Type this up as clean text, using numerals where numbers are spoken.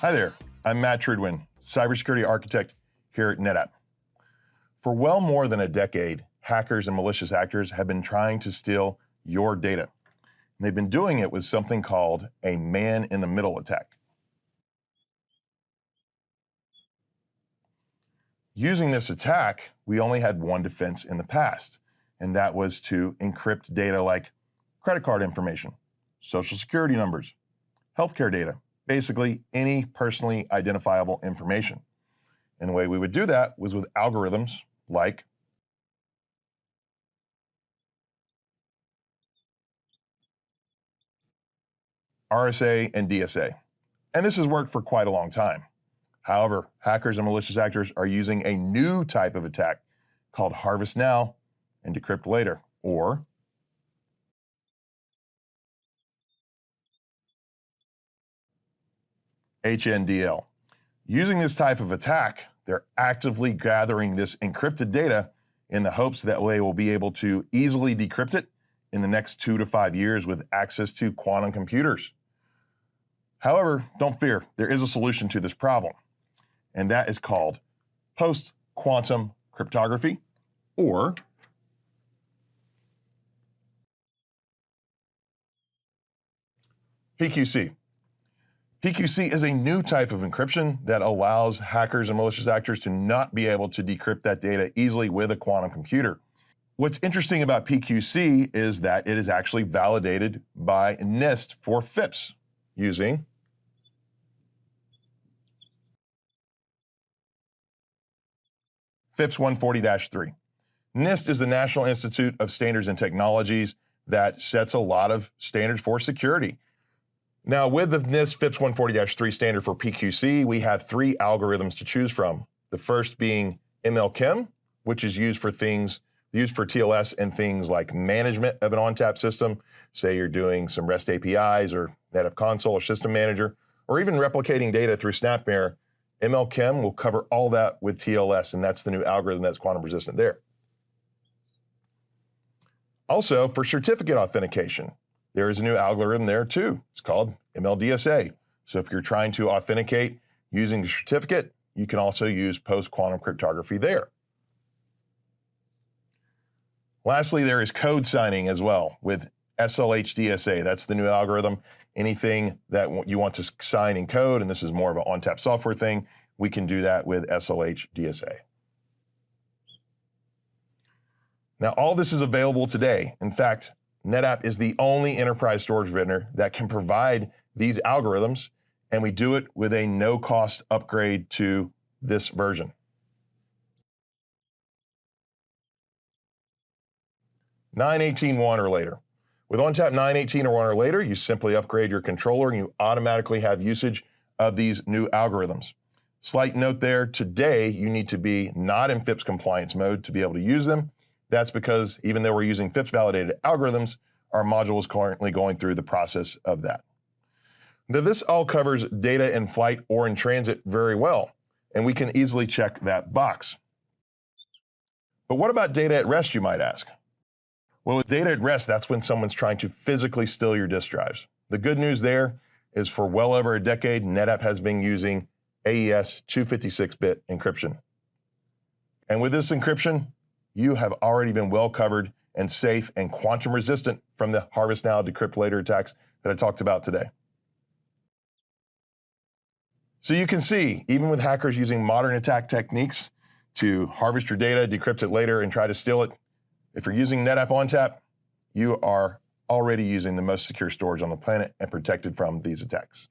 Hi there, I'm Matt Trudwin, cybersecurity architect here at NetApp. For well more than a decade, hackers and malicious actors have been trying to steal your data. And they've been doing it with something called a man-in-the-middle attack. Using this attack, we only had one defense in the past, and that was to encrypt data like credit card information, social security numbers, healthcare data, basically any personally identifiable information. And the way we would do that was with algorithms like RSA and DSA. And this has worked for quite a long time. However, hackers and malicious actors are using a new type of attack called harvest now and decrypt later, or HNDL. Using this type of attack, they're actively gathering this encrypted data in the hopes that they will be able to easily decrypt it in the next 2 to 5 years with access to quantum computers. However, don't fear, there is a solution to this problem, and that is called post-quantum cryptography, or PQC. PQC is a new type of encryption that allows hackers and malicious actors to not be able to decrypt that data easily with a quantum computer. What's interesting about PQC is that it is actually validated by NIST for FIPS using FIPS 140-3. NIST is the National Institute of Standards and Technologies that sets a lot of standards for security. Now, with the NIST FIPS 140-3 standard for PQC, we have 3 algorithms to choose from. The first being ML-Chem, which is used for TLS and things like management of an ONTAP system. Say you're doing some REST APIs or NetApp console or system manager, or even replicating data through SnapMirror. ML-Chem will cover all that with TLS, and that's the new algorithm that's quantum resistant there. Also, for certificate authentication, there is a new algorithm there too. It's called ML-DSA. So if you're trying to authenticate using the certificate, you can also use post-quantum cryptography there. Lastly, there is code signing as well with SLH-DSA. That's the new algorithm. Anything that you want to sign in code, and this is more of an ONTAP software thing, we can do that with SLH-DSA. Now, all this is available today. In fact, NetApp is the only enterprise storage vendor that can provide these algorithms, and we do it with a no-cost upgrade to this version. 9.18.1 or later. With ONTAP 9.18 or 1 or later, you simply upgrade your controller and you automatically have usage of these new algorithms. Slight note there, today you need to be not in FIPS compliance mode to be able to use them. That's because even though we're using FIPS validated algorithms, our module is currently going through the process of that. Now, this all covers data in flight or in transit very well, and we can easily check that box. But what about data at rest, you might ask? Well, with data at rest, that's when someone's trying to physically steal your disk drives. The good news there is for well over a decade, NetApp has been using AES 256-bit encryption. And with this encryption, you have already been well covered and safe and quantum resistant from the harvest now, decrypt later attacks that I talked about today. So you can see, even with hackers using modern attack techniques to harvest your data, decrypt it later, and try to steal it, if you're using NetApp ONTAP, you are already using the most secure storage on the planet and protected from these attacks.